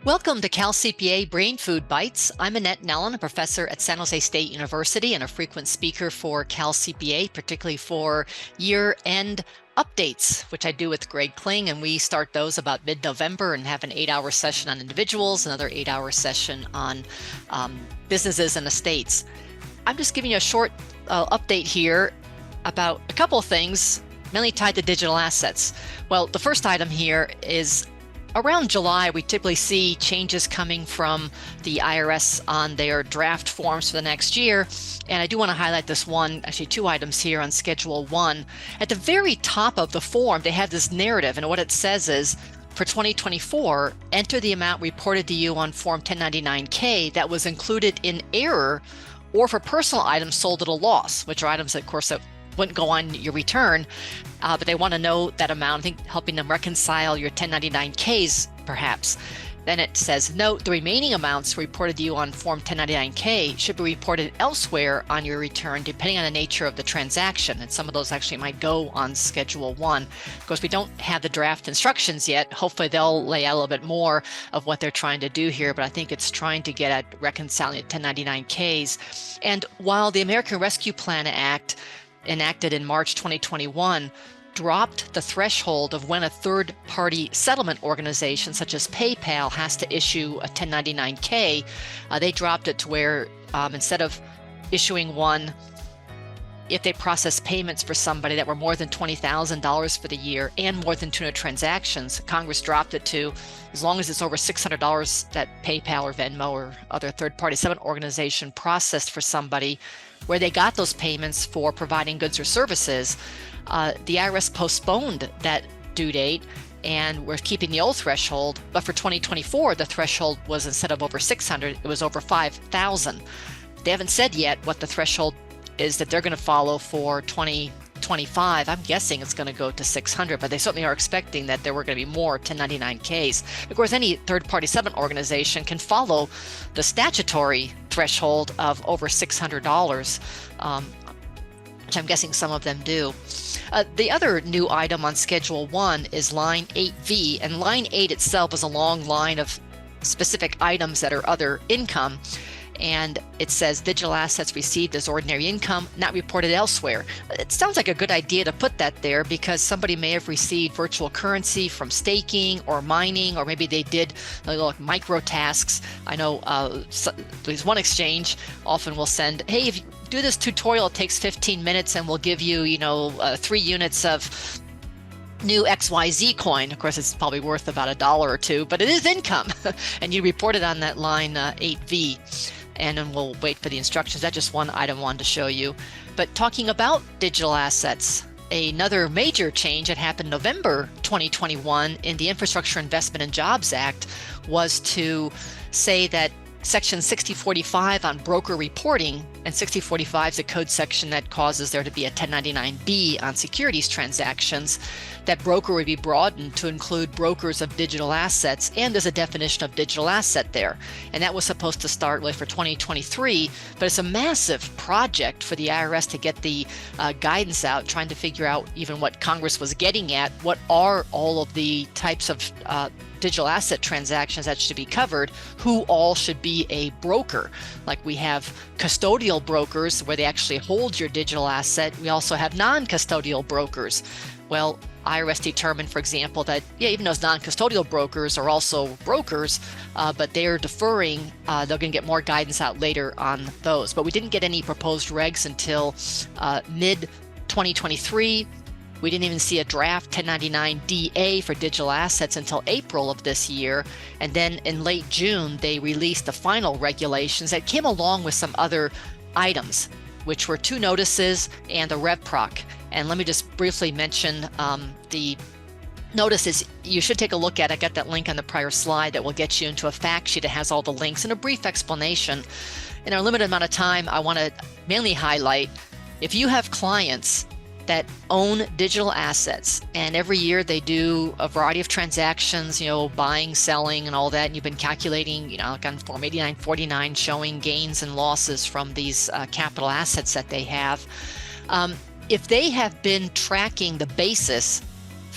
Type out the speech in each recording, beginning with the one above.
Welcome to CalCPA Brainfood Bytes. I'm Annette Nellen, a professor at San Jose State University and a frequent speaker for CalCPA, particularly for year-end updates, which I do with Greg Kling, and we start those about mid-November and have an 8-hour session on individuals, another 8-hour session on businesses and estates. I'm just giving you a short update here about a couple of things, mainly tied to digital assets. Well, the first item here is around July, we typically see changes coming from the IRS on their draft forms for the next year. And I do want to highlight this one, actually two items here on Schedule 1. At the very top of the form, they have this narrative, and what it says is, for 2024, enter the amount reported to you on Form 1099-K that was included in error or for personal items sold at a loss, which are items that, of course, that wouldn't go on your return, but they want to know that amount, I think helping them reconcile your 1099-Ks perhaps. Then it says, note, the remaining amounts reported to you on Form 1099-K should be reported elsewhere on your return depending on the nature of the transaction, and some of those actually might go on Schedule 1. Of course, we don't have the draft instructions yet. Hopefully they'll lay out a little bit more of what they're trying to do here, but I think it's trying to get at reconciling 1099-Ks. And while the American Rescue Plan Act enacted in March 2021 dropped the threshold of when a third-party settlement organization such as PayPal has to issue a 1099-K, they dropped it to where instead of issuing one if they process payments for somebody that were more than $20,000 for the year and more than 200 transactions, Congress dropped it to as long as it's over $600 that PayPal or Venmo or other third-party settlement organization processed for somebody where they got those payments for providing goods or services. The IRS postponed that due date, and we're keeping the old threshold, but for 2024, the threshold was, instead of over 600, it was over 5,000. They haven't said yet what the threshold is that they're going to follow for 2025. I'm guessing it's going to go to 600, but they certainly are expecting that there were going to be more 1099-Ks. Of course, any third-party settlement organization can follow the statutory threshold of over $600, which I'm guessing some of them do. The other new item on Schedule 1 is line 8V, and line 8 itself is a long line of specific items that are other income. And it says digital assets received as ordinary income, not reported elsewhere. It sounds like a good idea to put that there because somebody may have received virtual currency from staking or mining, or maybe they did like micro tasks. I know there's one exchange often will send, hey, if you do this tutorial, it takes 15 minutes and we'll give you, 3 units of new XYZ coin. Of course, it's probably worth about $1 or $2, but it is income. And you report it on that line 8V. And then we'll wait for the instructions. That's just one item I wanted to show you. But talking about digital assets, another major change that happened November 2021 in the Infrastructure Investment and Jobs Act was to say that Section 6045 on broker reporting, and 6045 is a code section that causes there to be a 1099-B on securities transactions, that broker would be broadened to include brokers of digital assets, and there's a definition of digital asset there. And that was supposed to start really for 2023, but it's a massive project for the IRS to get the guidance out, trying to figure out even what Congress was getting at, what are all of the types of digital asset transactions that should be covered, who all should be a broker. Like we have custodial brokers where they actually hold your digital asset. We also have non-custodial brokers. Well, IRS determined, for example, that even those non-custodial brokers are also brokers, but they're deferring. They're going to get more guidance out later on those. But we didn't get any proposed regs until mid-2023. We didn't even see a draft 1099-DA for digital assets until April of this year. And then in late June, they released the final regulations that came along with some other items, which were 2 notices and a RevProc. And let me just briefly mention the notices you should take a look at. I got that link on the prior slide that will get you into a fact sheet that has all the links and a brief explanation. In our limited amount of time, I want to mainly highlight, if you have clients that own digital assets, and every year they do a variety of transactions, buying, selling, and all that, and you've been calculating, like on Form 8949, showing gains and losses from these capital assets that they have. If they have been tracking the basis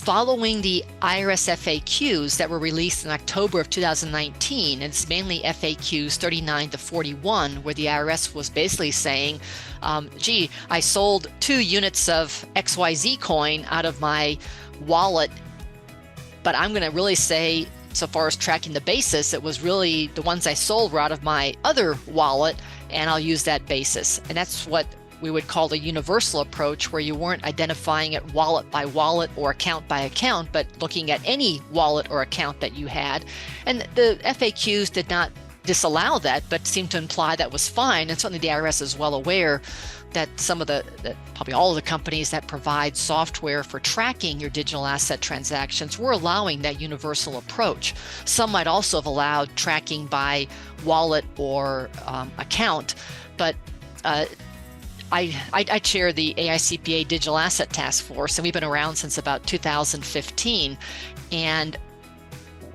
following the IRS FAQs that were released in October of 2019, and it's mainly FAQs 39 to 41, where the IRS was basically saying, gee, I sold 2 units of XYZ coin out of my wallet, but I'm going to really say, so far as tracking the basis, it was really the ones I sold were out of my other wallet, and I'll use that basis. And that's what we would call a universal approach, where you weren't identifying it wallet by wallet or account by account, but looking at any wallet or account that you had. And the FAQs did not disallow that, but seemed to imply that was fine. And certainly the IRS is well aware that some of probably all of the companies that provide software for tracking your digital asset transactions were allowing that universal approach. Some might also have allowed tracking by wallet or account, but I chair the AICPA Digital Asset Task Force, and we've been around since about 2015. And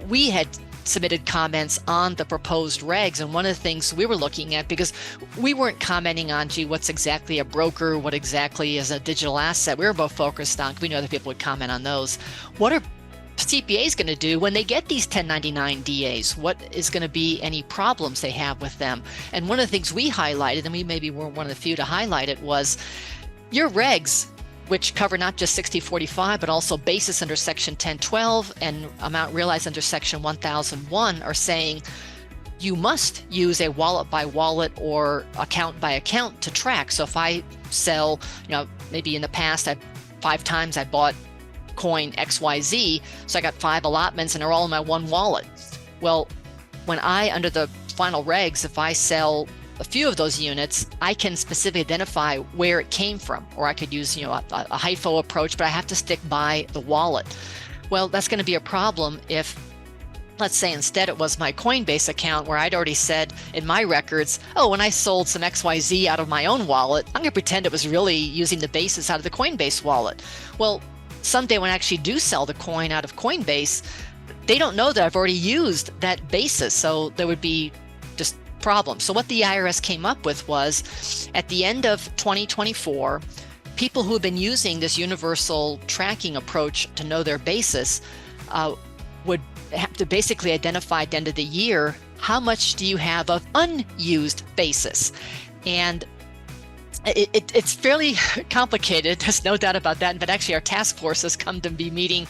we had submitted comments on the proposed regs. And one of the things we were looking at, because we weren't commenting on, gee, what's exactly a broker, what exactly is a digital asset. We were both focused on, we know that people would comment on those. What are CPAs going to do when they get these 1099 DAs? What is going to be any problems they have with them? And one of the things we highlighted, and we maybe were one of the few to highlight it, was your regs, which cover not just 6045, but also basis under Section 1012 and amount realized under Section 1001, are saying you must use a wallet by wallet or account by account to track. So if I sell, maybe in the past, 5 times I bought coin XYZ, so I got 5 allotments and they're all in my one wallet. Well, when under the final regs, if I sell a few of those units, I can specifically identify where it came from, or I could use, a HIFO approach, but I have to stick by the wallet. Well, that's going to be a problem if, let's say instead it was my Coinbase account where I'd already said in my records, oh, when I sold some XYZ out of my own wallet, I'm going to pretend it was really using the basis out of the Coinbase wallet. Well, someday when I actually do sell the coin out of Coinbase, they don't know that I've already used that basis. So there would be just problems. So what the IRS came up with was, at the end of 2024, people who have been using this universal tracking approach to know their basis would have to basically identify at the end of the year, how much do you have of unused basis? And it's fairly complicated, there's no doubt about that. But actually our task force has come to be meeting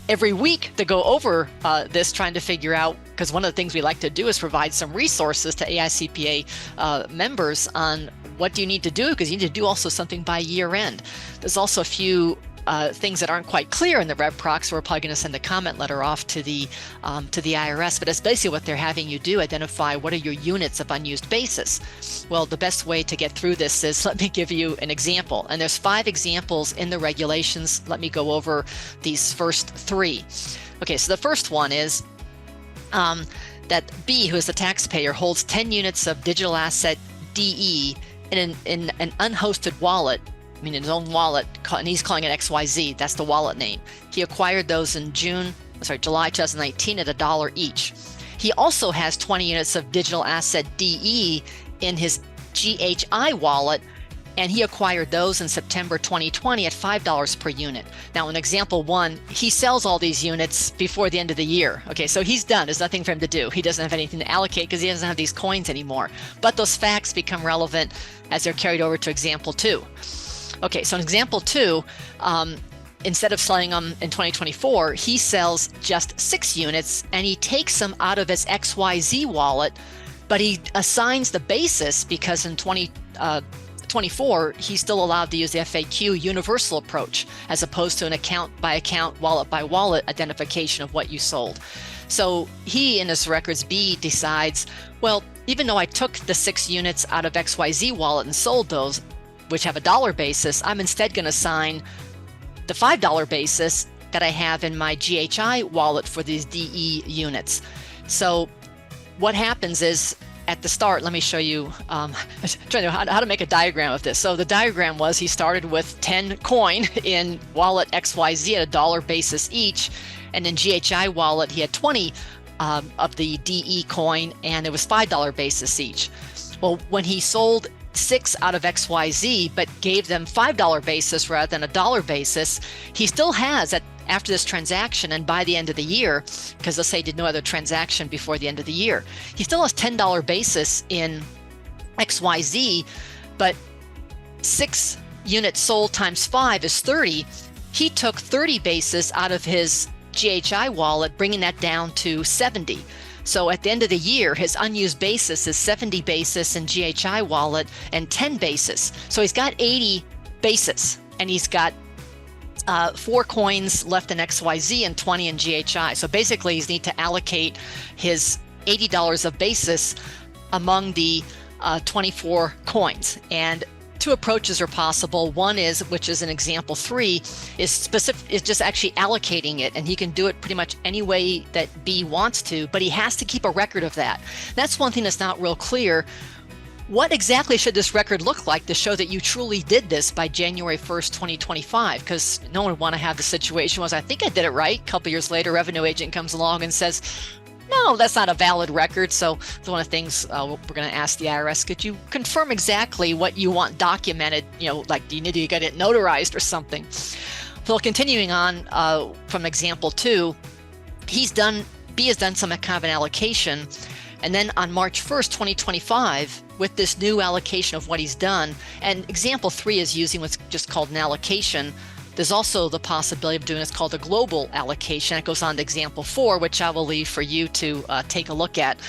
every week to go over this, trying to figure out, because one of the things we like to do is provide some resources to AICPA members on what do you need to do, because you need to do also something by year end. There's also a few things that aren't quite clear in the Rev Proc, so we're probably going to send a comment letter off to the IRS. But it's basically what they're having you do: identify what are your units of unused basis. Well, the best way to get through this is, let me give you an example. And there's 5 examples in the regulations. Let me go over these first 3. Okay, so the first one is that B, who is the taxpayer, holds 10 units of digital asset DE in an unhosted wallet, in his own wallet, and he's calling it XYZ. That's the wallet name. He acquired those in July 2019 at $1 each. He also has 20 units of digital asset DE in his GHI wallet, and he acquired those in September 2020 at $5 per unit. Now, in example 1, he sells all these units before the end of the year. Okay, so he's done. There's nothing for him to do. He doesn't have anything to allocate because he doesn't have these coins anymore. But those facts become relevant as they're carried over to example 2. Okay, so in example 2, instead of selling them in 2024, he sells just 6 units, and he takes them out of his XYZ wallet, but he assigns the basis because in 2024, he's still allowed to use the FAQ universal approach as opposed to an account by account, wallet by wallet identification of what you sold. So he, in his records B, decides, well, even though I took the 6 units out of XYZ wallet and sold those, which have a $1 basis, I'm instead going to assign the $5 basis that I have in my GHI wallet for these DE units. So what happens is, at the start, let me show you, I'm trying to know how to make a diagram of this. So the diagram was, he started with 10 coin in wallet XYZ at $1 basis each, and in GHI wallet he had 20 of the DE coin, and it was $5 basis each. Well, when he sold 6 out of XYZ, but gave them $5 basis rather than $1 basis, he still has at after this transaction and by the end of the year, because let's say he did no other transaction before the end of the year, he still has $10 basis in XYZ, but 6 units sold times 5 is 30. He took 30 basis out of his GHI wallet, bringing that down to 70. So at the end of the year, his unused basis is 70 basis in GHI wallet and 10 basis. So he's got 80 basis, and he's got 4 coins left in XYZ and 20 in GHI. So basically, he's need to allocate his $80 of basis among the 24 coins. And 2 approaches are possible. One is, which is in example 3, is just actually allocating it, and he can do it pretty much any way that B wants to, but he has to keep a record of that. That's one thing that's not real clear. What exactly should this record look like to show that you truly did this by January 1st, 2025? Because no one would want to have the situation was, I think I did it right. A couple years later, revenue agent comes along and says, no, that's not a valid record. So it's one of the things we're going to ask the IRS, could you confirm exactly what you want documented? Like, do you need to get it notarized or something? So continuing on from example 2, B has done some kind of an allocation. And then on March 1st, 2025, with this new allocation of what he's done, and example 3 is using what's just called an allocation. There's also the possibility of doing what's called a global allocation. It goes on to example 4, which I will leave for you to take a look at.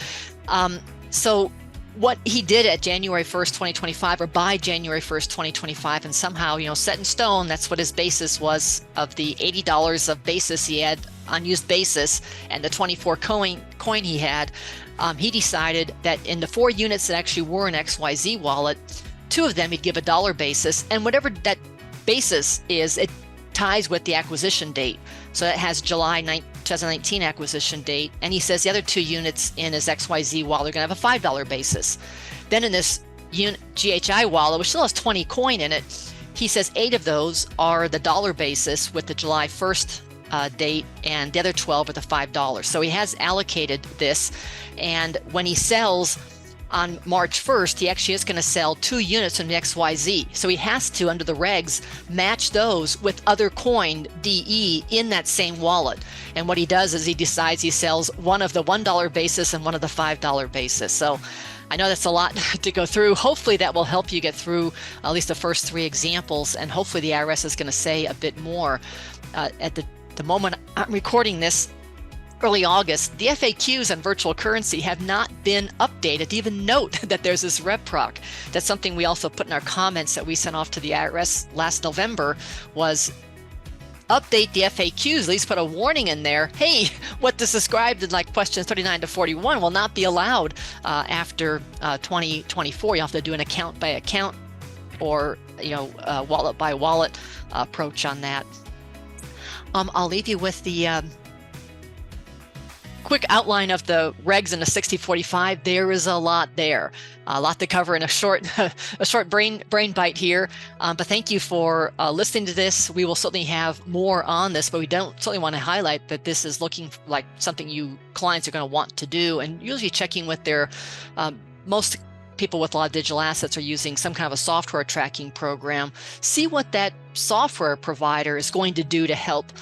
So what he did at January 1st, 2025, or by January 1st, 2025, and somehow, set in stone, that's what his basis was of the $80 of basis he had, unused basis, and the 24 coin he had. He decided that in the 4 units that actually were in XYZ wallet, 2 of them he'd give $1 basis, and whatever that basis is, it ties with the acquisition date. So that has July 2019 acquisition date. And he says the other 2 units in his XYZ wallet are going to have a $5 basis. Then in this GHI wallet, which still has 20 coin in it, he says 8 of those are the dollar basis with the July 1st date, and the other 12 are the $5. So he has allocated this. And when he sells on March 1st, he actually is going to sell 2 units in the XYZ. So he has to, under the regs, match those with other coin DE in that same wallet. And what he does is he decides he sells one of the $1 basis and one of the $5 basis. So I know that's a lot to go through. Hopefully that will help you get through at least the first 3 examples. And hopefully the IRS is going to say a bit more. At the moment I'm recording this, early August, the FAQs on virtual currency have not been updated to even note that there's this RevProc. That's something we also put in our comments that we sent off to the IRS last November, was update the FAQs, at least put a warning in there. Hey, what is described in like questions 39 to 41 will not be allowed after 2024. You have to do an account by account or wallet by wallet approach on that. I'll leave you with the quick outline of the regs in the 6045. There is a lot there, a lot to cover in a short brain bite here. But thank you for listening to this. We will certainly have more on this, but we don't certainly want to highlight that this is looking like something you clients are going to want to do, and usually checking with their most people with a lot of digital assets are using some kind of a software tracking program. See what that software provider is going to do to help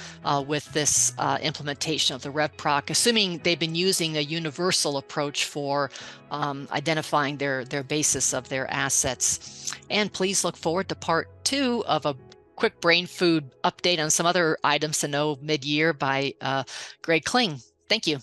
with this implementation of the RevProc, assuming they've been using a universal approach for identifying their basis of their assets. And please look forward to part 2 of a quick brain food update on some other items to know mid-year by Greg Kling. Thank you.